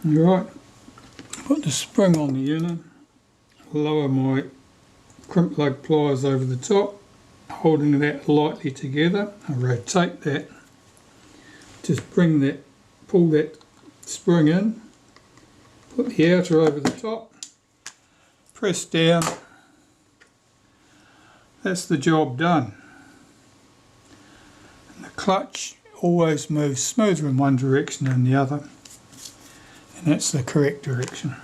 Alright, put the spring on the inner, lower my crimp lug pliers over the top, holding that lightly together. I rotate that, just bring that, pull that spring in, put the outer over the top, press down, that's the job done. And the clutch always moves smoother in one direction than the other, and that's the correct direction.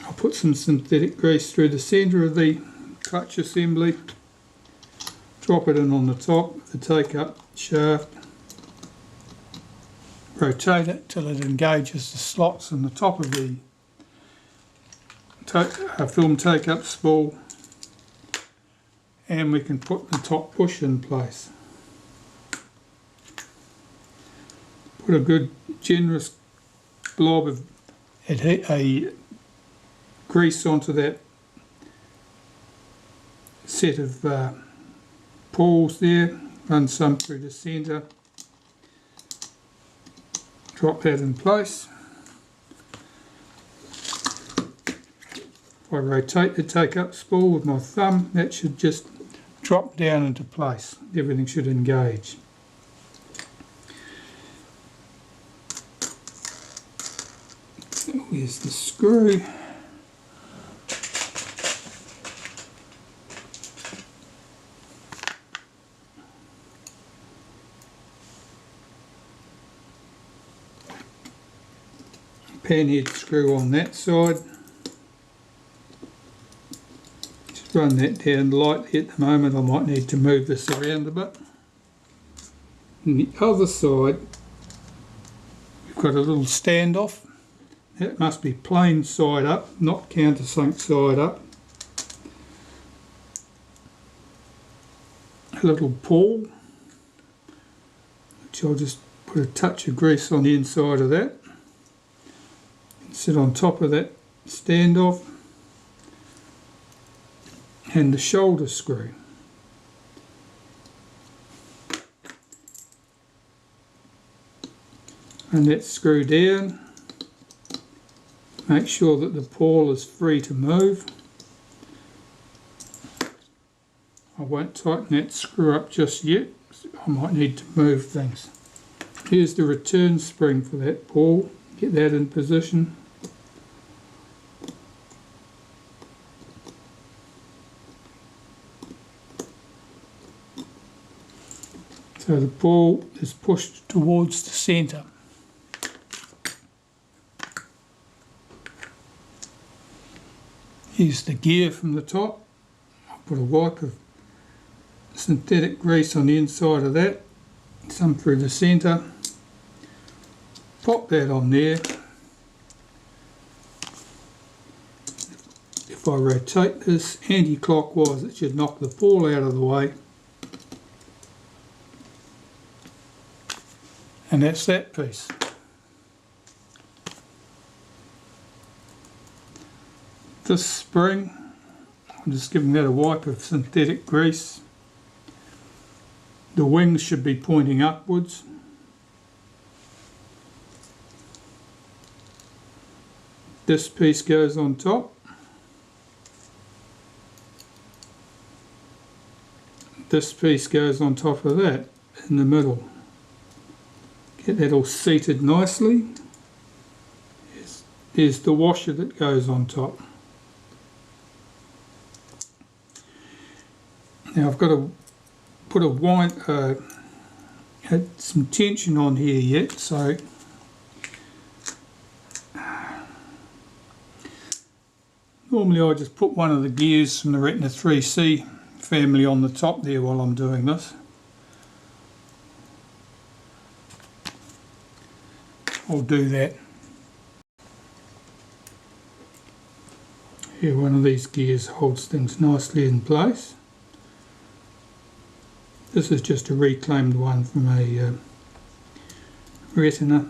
I'll put some synthetic grease through the centre of the clutch assembly, drop it in on the top of the take-up shaft, rotate it till it engages the slots in the top of the film take-up spool, and we can put the top push in place. Put a good generous blob of grease onto that set of pawls there, run some through the centre, drop that in place. If I rotate the take-up spool with my thumb, that should just drop down into place. Everything should engage. Here's the screw. Panhead screw on that side. Just run that down lightly at the moment. I might need to move this around a bit. On the other side, we've got a little standoff. That must be plain side up, not countersunk side up. A little pawl, which I'll just put a touch of grease on the inside of that. Sit on top of that standoff, and the shoulder screw. And let's screw down. Make sure that the pawl is free to move. I won't tighten that screw up just yet. I might need to move things. Here's the return spring for that pawl. Get that in position. So the pawl is pushed towards the centre. Here's the gear from the top. I'll put a wipe of synthetic grease on the inside of that, some through the centre. Pop that on there. If I rotate this anti-clockwise, it should knock the pawl out of the way. And that's that piece. This spring, I'm just giving that a wipe of synthetic grease. The wings should be pointing upwards. This piece goes on top. This piece goes on top of that in the middle. Get that all seated nicely. There's the washer that goes on top. Now I've got to put some tension on here yet, so normally I just put one of the gears from the Retina 3C family on the top there while I'm doing this. I'll do that. Here, one of these gears holds things nicely in place. This is just a reclaimed one from a Retina.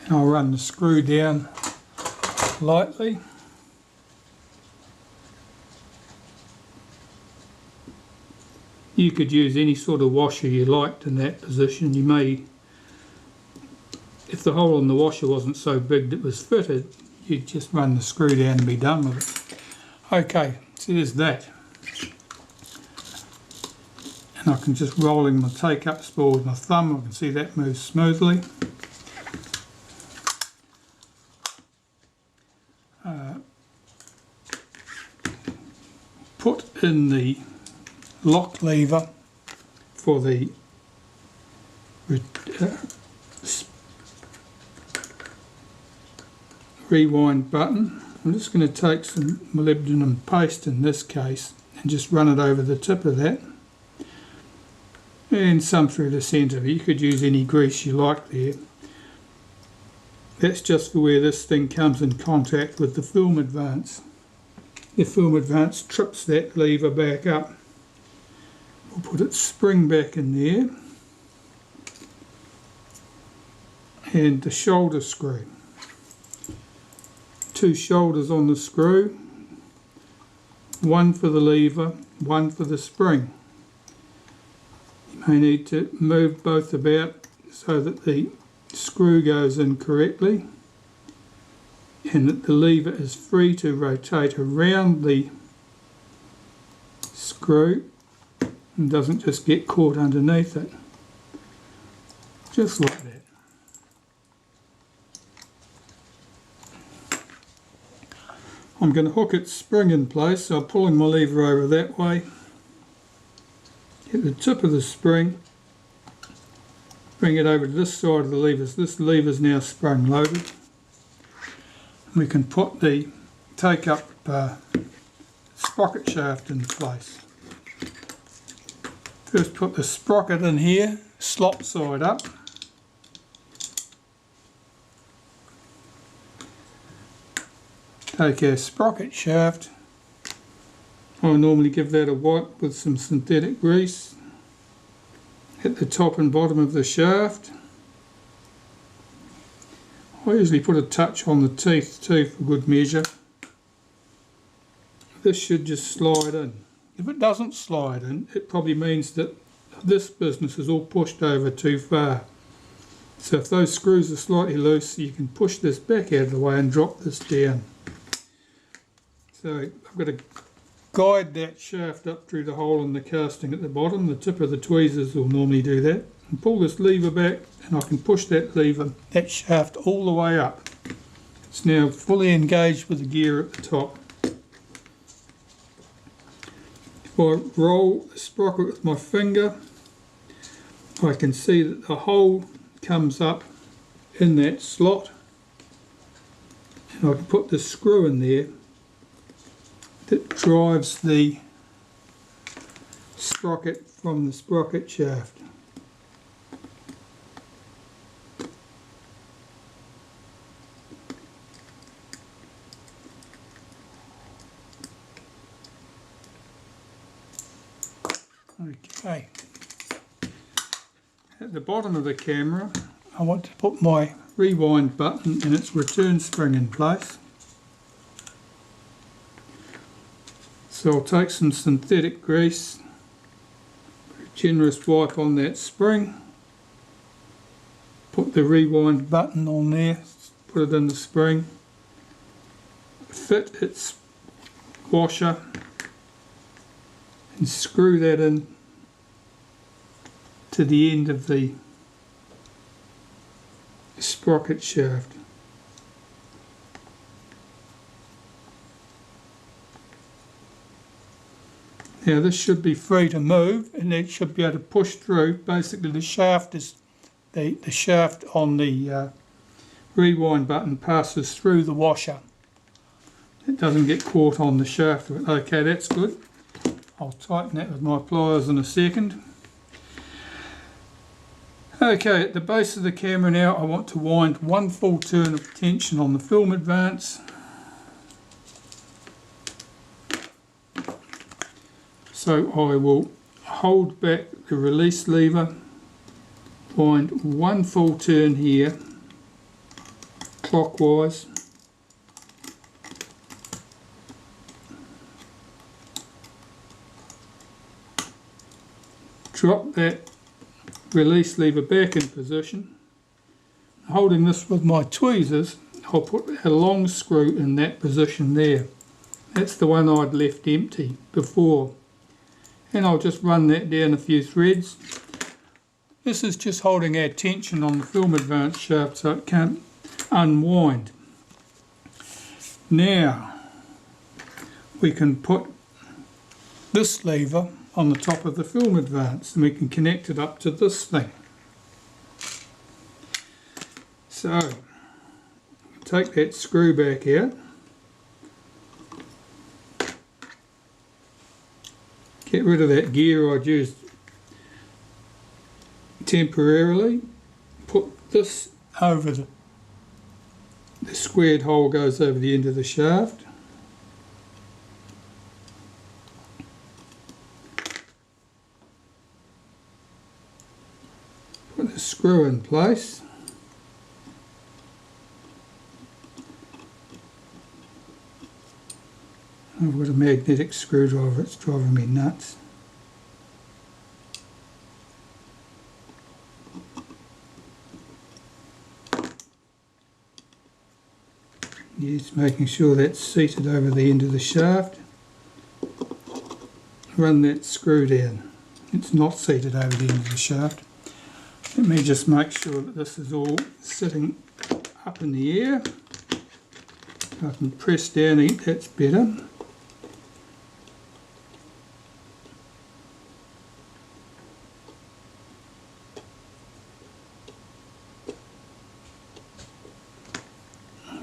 And I'll run the screw down lightly. You could use any sort of washer you liked in that position. You may, if the hole in the washer wasn't so big that it was fitted, you'd just run the screw down and be done with it. Okay, so there's that. And I can just rolling my take-up spool with my thumb, I can see that moves smoothly. Put in the lock lever for the rewind button. I'm just going to take some molybdenum paste in this case and just run it over the tip of that and some through the centre. You could use any grease you like there. That's just for where this thing comes in contact with the film advance. The film advance trips that lever back up. We'll put its spring back in there and the shoulder screw. 2 shoulders on the screw, 1 for the lever, 1 for the spring. You may need to move both about so that the screw goes in correctly and that the lever is free to rotate around the screw and doesn't just get caught underneath it. Just like that. I'm going to hook its spring in place, so I'm pulling my lever over that way. Get the tip of the spring, bring it over to this side of the lever. This lever is now sprung loaded. We can put the take-up sprocket shaft in place. First put the sprocket in here, slop side up. Take our sprocket shaft. I normally give that a wipe with some synthetic grease. Hit the top and bottom of the shaft. I usually put a touch on the teeth too for good measure. This should just slide in. If it doesn't slide in, it probably means that this business is all pushed over too far. So if those screws are slightly loose, you can push this back out of the way and drop this down. So I've got to guide that shaft up through the hole in the casting at the bottom. The tip of the tweezers will normally do that. And pull this lever back and I can push that lever, that shaft all the way up. It's now fully engaged with the gear at the top. If I roll the sprocket with my finger, I can see that the hole comes up in that slot. And I can put the screw in there that drives the sprocket from the sprocket shaft. Okay, at the bottom of the camera I want to put my rewind button and its return spring in place. So I'll take some synthetic grease, a generous wipe on that spring, put the rewind button on there, put it in the spring, fit its washer and screw that in to the end of the sprocket shaft. Now this should be free to move and it should be able to push through. Basically the shaft is the shaft on the rewind button passes through the washer. It doesn't get caught on the shaft of it. Okay, that's good. I'll tighten that with my pliers in a second. Okay, at the base of the camera now I want to wind 1 full turn of tension on the film advance. So I will hold back the release lever, wind 1 full turn here, clockwise. drop that release lever back in position. Holding this with my tweezers, I'll put a long screw in that position there. That's the one I'd left empty before. And I'll just run that down a few threads. This is just holding our tension on the film advance shaft so it can't unwind. Now we can put this lever on the top of the film advance and we can connect it up to this thing. So take that screw back out, get rid of that gear I'd used temporarily, put this over the squared hole goes over the end of the shaft. Put the screw in place. I've got a magnetic screwdriver, it's driving me nuts. Just making sure that's seated over the end of the shaft. Run that screw down. It's not seated over the end of the shaft. Let me just make sure that this is all sitting up in the air. I can press down it, that's better.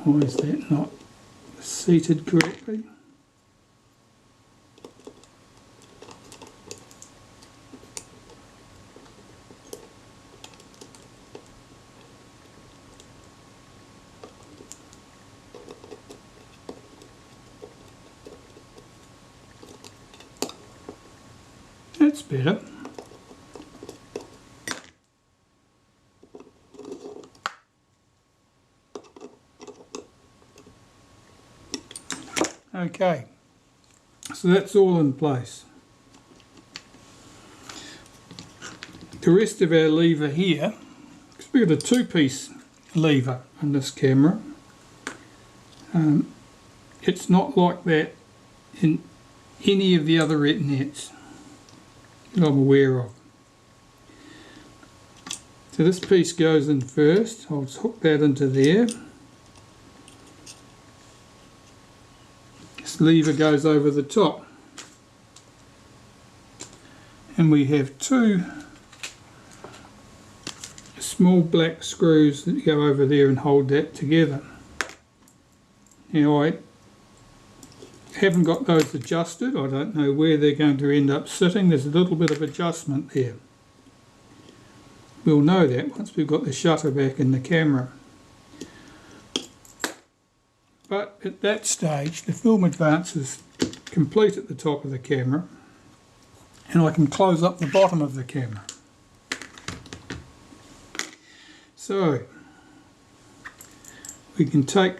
Why is that not seated correctly? That's better. Okay, so that's all in place. The rest of our lever here, because we've got a two-piece lever on this camera, it's not like that in any of the other Retinettes that I'm aware of. So this piece goes in first. I'll just hook that into there. This lever goes over the top. And we have two small black screws that go over there and hold that together. Now I haven't got those adjusted. I don't know where they're going to end up sitting. There's a little bit of adjustment there. We'll know that once we've got the shutter back in the camera. But at that stage the film advance is complete at the top of the camera and I can close up the bottom of the camera. So we can take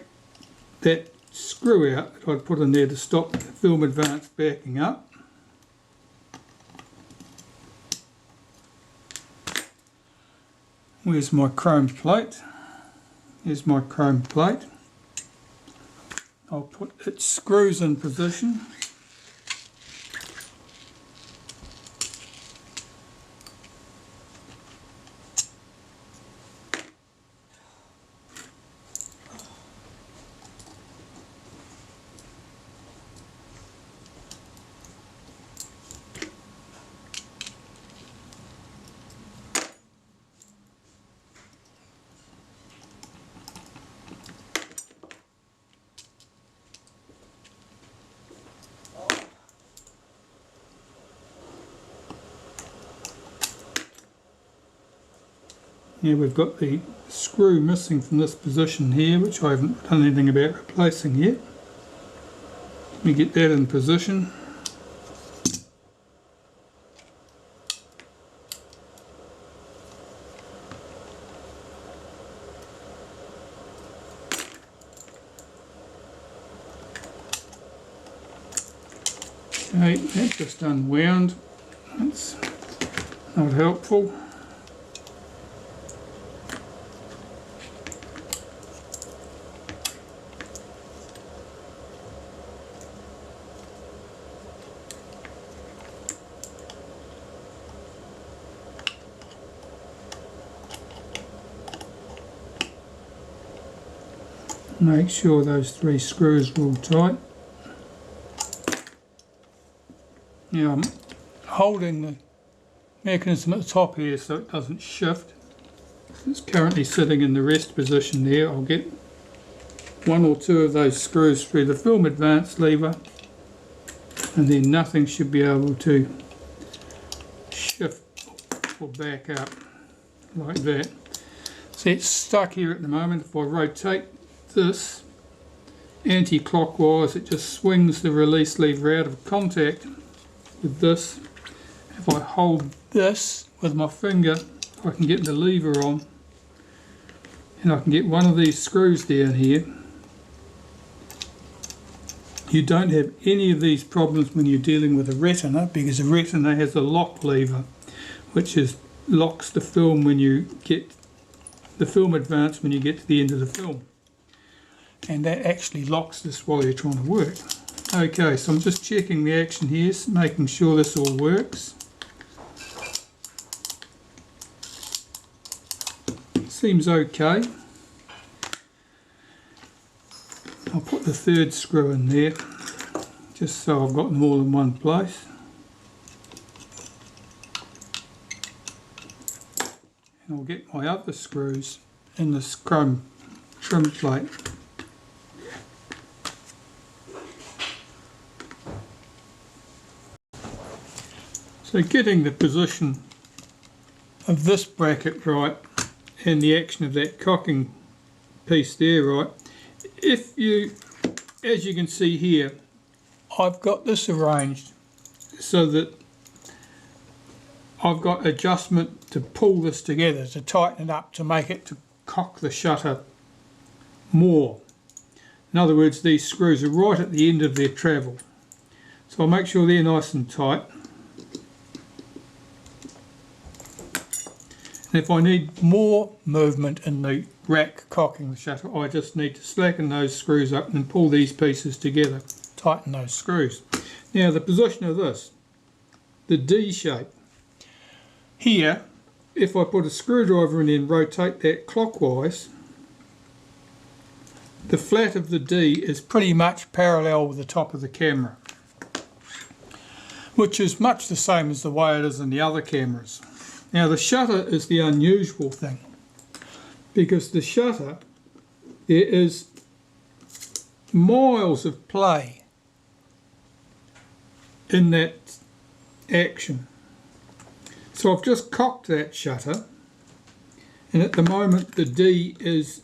that screw out that I'd put in there to stop the film advance backing up. Where's my chrome plate? Here's my chrome plate. I'll put its screws in position. Here we've got the screw missing from this position here, which I haven't done anything about replacing yet. Let me get that in position. Okay, that just unwound. That's Not helpful. Make sure those 3 screws are all tight. Now I'm holding the mechanism at the top here so it doesn't shift. It's currently sitting in the rest position there. I'll get 1 or 2 of those screws through the film advance lever, and then nothing should be able to shift or back up like that. See, it's stuck here at the moment. If I rotate this anti-clockwise, it just swings the release lever out of contact with this. If I hold this with my finger, I can get the lever on, and I can get one of these screws down here. You don't have any of these problems when you're dealing with a retina, because a retina has a lock lever which locks the film when you get the film advance when you get to the end of the film. And that actually locks this while you're trying to work. Okay, so I'm just checking the action here, making sure this all works. Seems okay. I'll put the 3rd screw in there, just so I've got them all in one place. And I'll get my other screws in this chrome trim plate. So getting the position of this bracket right and the action of that cocking piece there right, if you, as you can see here, I've got this arranged so that I've got adjustment to pull this together, to tighten it up, to make it to cock the shutter more. In other words, these screws are right at the end of their travel. So I'll make sure they're nice and tight. And if I need more movement in the rack cocking the shutter, I just need to slacken those screws up and pull these pieces together, tighten those screws. Now the position of this, the D shape. Here, if I put a screwdriver in and rotate that clockwise, the flat of the D is pretty much parallel with the top of the camera, which is much the same as the way it is in the other cameras. Now the shutter is the unusual thing, because the shutter, there is miles of play in that action. So I've just cocked that shutter, and at the moment the D is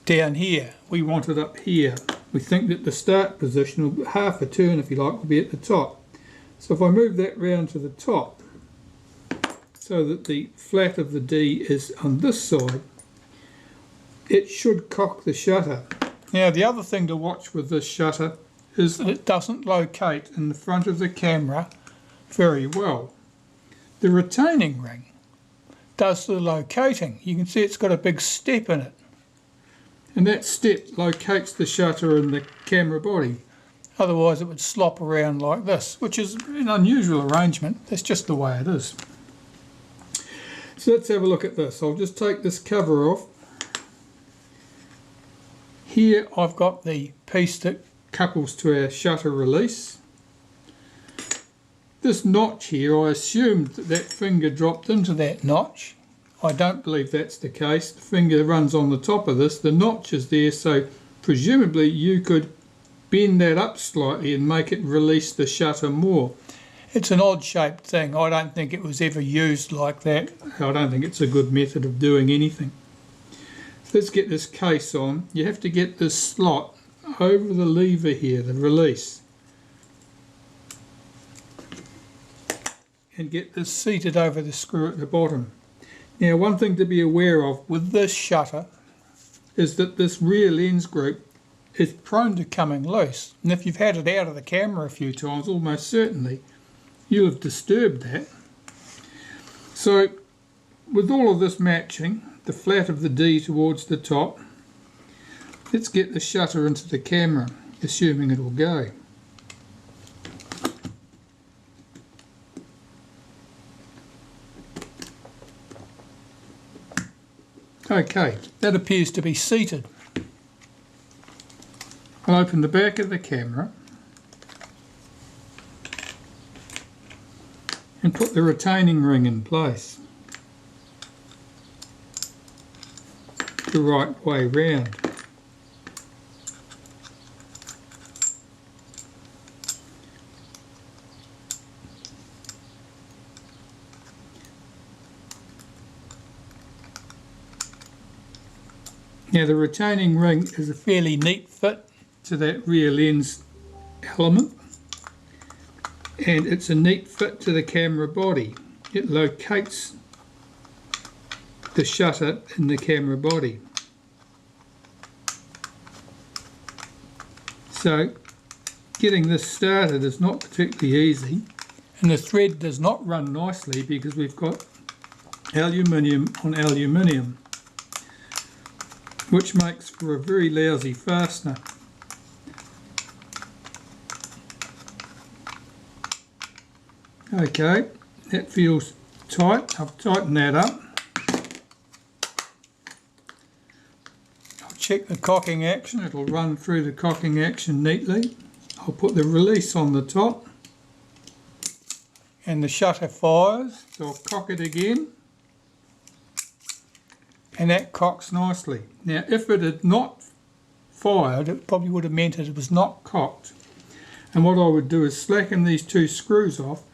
down here. We want it up here. We think that the start position, half a turn if you like, will be at the top. So if I move that round to the top, so that the flat of the D is on this side, it should cock the shutter. Now the other thing to watch with this shutter is that it doesn't locate in the front of the camera very well. The retaining ring does the locating. You can see it's got a big step in it, and that step locates the shutter in the camera body. Otherwise it would slop around like this, which is an unusual arrangement. That's just the way it is. So let's have a look at this. I'll just take this cover off. Here I've got the piece that couples to our shutter release. This notch here, I assumed that that finger dropped into that notch. I don't believe that's the case. The finger runs on the top of this. The notch is there, so presumably you could bend that up slightly and make it release the shutter more. It's an odd shaped thing. I don't think it was ever used like that. I don't think it's a good method of doing anything. So let's get this case on. You have to get this slot over the lever here, the release, and get this seated over the screw at the bottom. Now one thing to be aware of with this shutter is that this rear lens group is prone to coming loose, and if you've had it out of the camera a few times, almost certainly you'll have disturbed that. So with all of this matching, the flat of the D towards the top, let's get the shutter into the camera, assuming it will go. Okay, that appears to be seated. I'll open the back of the camera and put the retaining ring in place the right way round. Now the retaining ring is a fairly neat fit to that rear lens element, and it's a neat fit to the camera body. It locates the shutter in the camera body. So getting this started is not particularly easy, and the thread does not run nicely because we've got aluminium on aluminium, which makes for a very lousy fastener. Okay, that feels tight. I've tightened that up. I'll check the cocking action. It'll run through the cocking action neatly. I'll put the release on the top and the shutter fires. So I'll cock it again, and that cocks nicely. Now if it had not fired, it probably would have meant that it was not cocked. And what I would do is slacken these two screws off,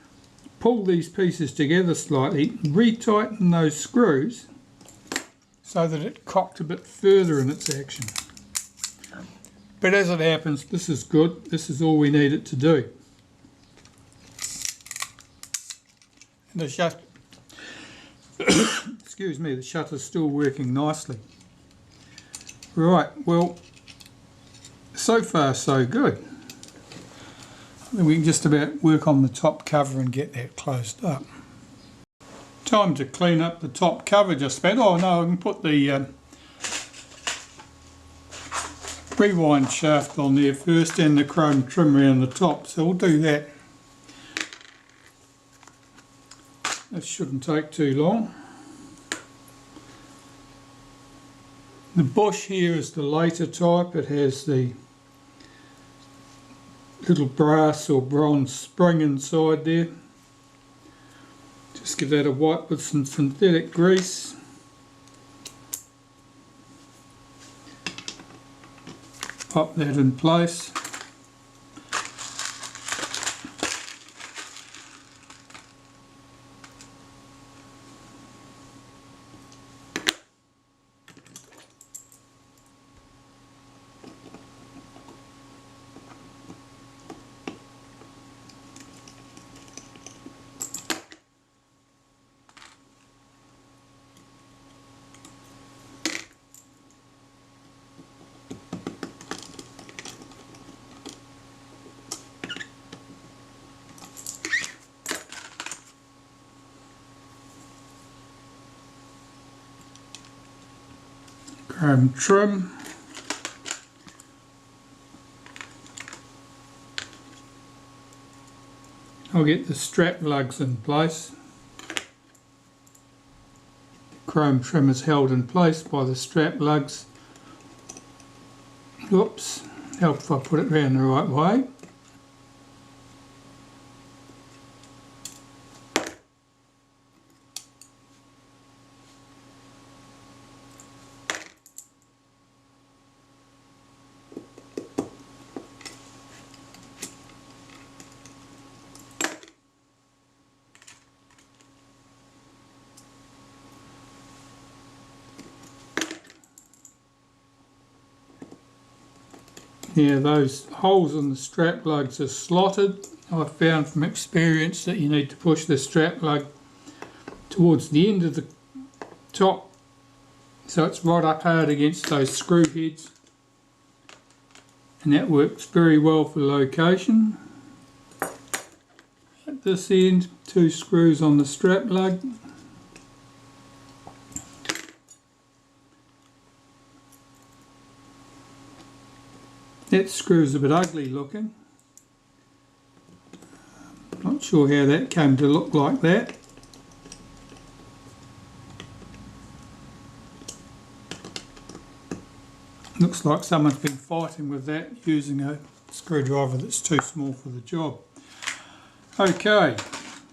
pull these pieces together slightly, retighten those screws so that it cocked a bit further in its action. But as it happens, this is good. This is all we need it to do. And the shutter, excuse me, the shutter's still working nicely. Right, well, so far so good. Then we can just about work on the top cover and get that closed up. Time to clean up the top cover just about. Oh no, I can put the rewind shaft on there first and the chrome trim around the top, so we'll do that. That shouldn't take too long. The bush here is the later type. It has the little brass or bronze spring inside there. Just give that a wipe with some synthetic grease. Pop that in place. Chrome trim. I'll get the strap lugs in place. Chrome trim is held in place by the strap lugs. Oops, help if I put it around the right way. Now those holes in the strap lugs are slotted. I've found from experience that you need to push the strap lug towards the end of the top so it's right up hard against those screw heads, and that works very well for location. At this end, 2 screws on the strap lug. That screw's a bit ugly looking. Not sure how that came to look like that. Looks like someone's been fighting with that using a screwdriver that's too small for the job. Okay,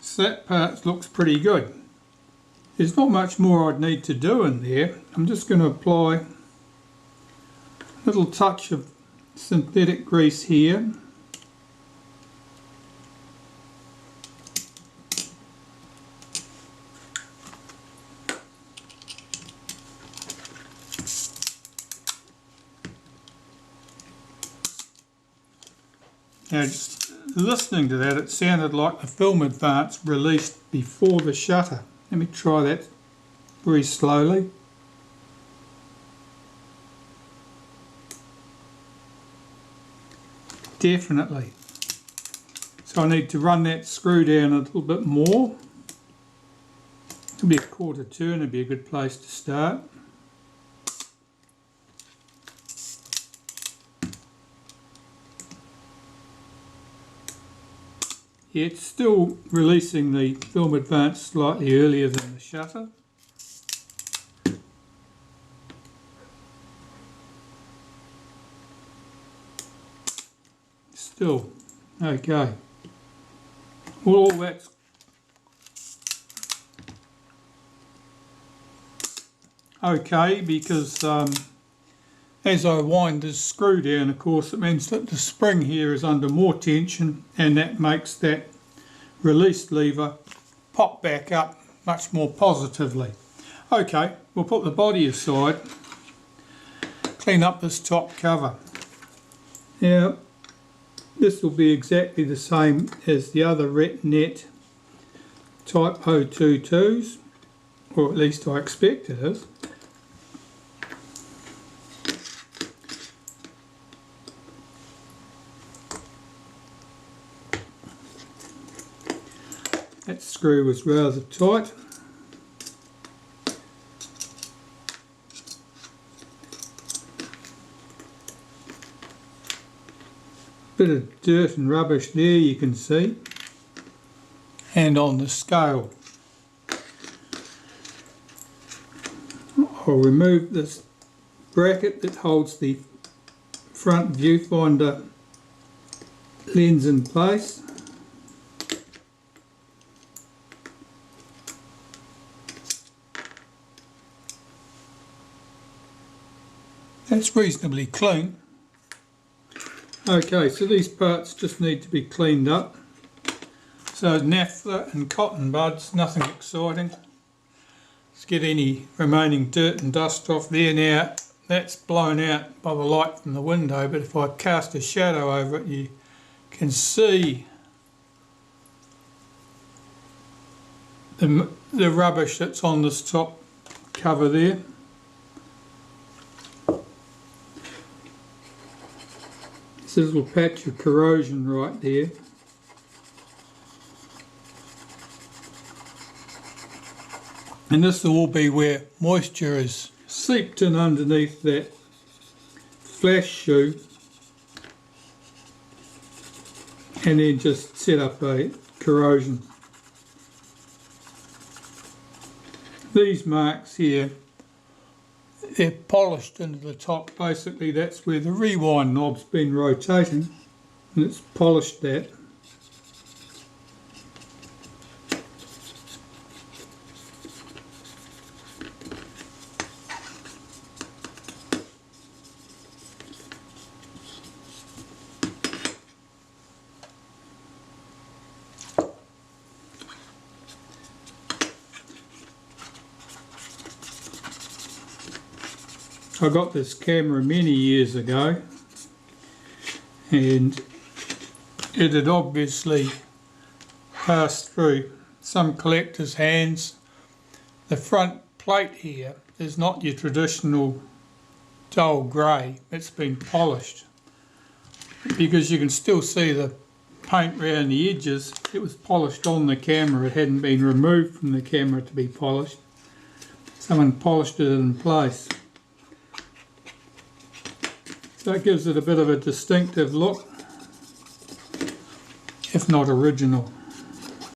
so that part looks pretty good. There's not much more I'd need to do in there. I'm just going to apply a little touch of synthetic grease here. Now, just listening to that, it sounded like the film advance released before the shutter. Let me try that very slowly. Definitely. So I need to run that screw down a little bit more. It'll be a quarter turn, would be a good place to start. Yeah, it's still releasing the film advance slightly earlier than the shutter. Still, okay. Well, all that's okay because as I wind this screw down, of course, it means that the spring here is under more tension, and that makes that release lever pop back up much more positively. Okay, we'll put the body aside, clean up this top cover. Now, this will be exactly the same as the other Retinette Type 022s, or at least I expect it is. That screw was rather tight. Bit of dirt and rubbish there, you can see, and on the scale. I'll remove this bracket that holds the front viewfinder lens in place. That's reasonably clean. Okay, so these parts just need to be cleaned up. So naphtha and cotton buds, nothing exciting. Let's get any remaining dirt and dust off there. Now, that's blown out by the light from the window, but if I cast a shadow over it, you can see the rubbish that's on this top cover there. There's a little patch of corrosion right there. And this will all be where moisture is seeped in underneath that flash shoe and then just set up a corrosion. These marks here, they're polished into the top. Basically that's where the rewind knob's been rotating and it's polished that. I got this camera many years ago and it had obviously passed through some collector's hands. The front plate here is not your traditional dull grey, it's been polished because you can still see the paint around the edges. It was polished on the camera, it hadn't been removed from the camera to be polished. Someone polished it in place. So it gives it a bit of a distinctive look, if not original.